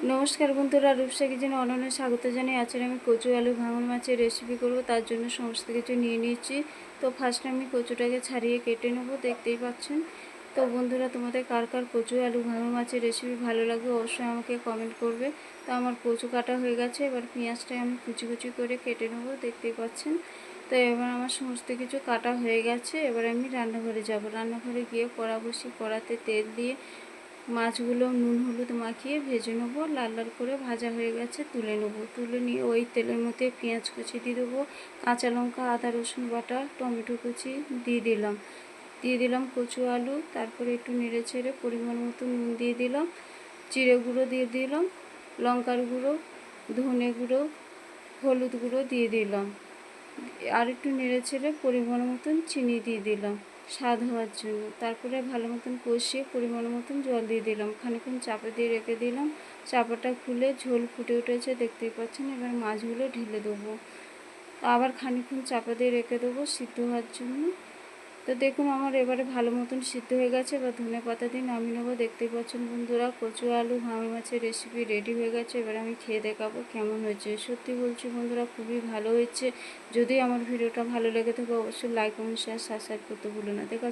নমস্কার বন্ধুরা, রূপসা কিচেনে অনন্য স্বাগত জানাই। আজকে আমি কচু আলু ভাঙন মাছের রেসিপি করব। তার জন্য সমস্ত কিছু নিয়ে নিয়েছি। তো ফার্স্ট আমি কচুটাকে ছাড়িয়ে কেটে নেব, দেখতেই পাচ্ছেন। তো বন্ধুরা, তোমাদের কার কার কচু আলু ভাঙন মাছের রেসিপি ভালো লাগবে অবশ্যই আমাকে কমেন্ট করবে। তো আমার কচু কাটা হয়ে গেছে, এবার পেঁয়াজটা আমি কুচি কুচি করে কেটে নেব, দেখতেই পাচ্ছেন। তো এবার আমার সমস্ত কিছু কাটা হয়ে গেছে। এবার আমি রান্নাঘরে যাব। রান্নাঘরে গিয়ে কড়া বসি, কড়াতে তেল দিয়ে মাছগুলো নুন হলুদ মাখিয়ে ভেজে নেবো। লাল লাল করে ভাজা হয়ে গেছে, তুলে নেবো। তুলে নিয়ে ওই তেলের মধ্যে পেঁয়াজ কুচি দিয়ে দেবো, কাঁচা লঙ্কা, আদা রসুন বাটা, টমেটো কুচি দিয়ে দিলাম কচু আলু। তারপরে একটু নেড়ে ছেড়ে পরিমাণ মতো নুন দিয়ে দিলাম, জিরে গুঁড়ো দিয়ে দিলাম, লঙ্কার গুঁড়ো, ধনে গুঁড়ো, হলুদ গুঁড়ো দিয়ে দিলাম। আর একটু নেড়ে ছেড়ে পরিমাণ মতন চিনি দিয়ে দিলাম স্বাদ হওয়ার জন্য। তারপরে ভালো মতন কষিয়ে পরিমাণ মতন জল দিয়ে দিলাম, খানিকক্ষণ চাপা দিয়ে রেখে দিলাম। চাপাটা খুলে ঝোল ফুটে উঠেছে, দেখতেই পাচ্ছেন। এবার মাছগুলো ঢেলে দেবো, আবার খানিকক্ষণ চাপা দিয়ে রেখে দেবো সিদ্ধ হওয়ার জন্য। তো দেখুন আমার এবারে ভালো মতন সিদ্ধ হয়ে গেছে। এবার ধনে পাতা দিয়ে নামিয়ে নেবো। দেখতেই পাচ্ছেন বন্ধুরা, কচু আলু ভাঙন মাছের রেসিপি রেডি হয়ে গেছে। এবার আমি খেয়ে দেখাবো কেমন হয়েছে। সত্যি বলছি বন্ধুরা, খুবই ভালো হয়েছে। যদি আমার ভিডিওটা ভালো লেগে থাকে অবশ্যই লাইক কমেন্ট শেয়ার সাবস্ক্রাইব করতে ভুলো না। দেখা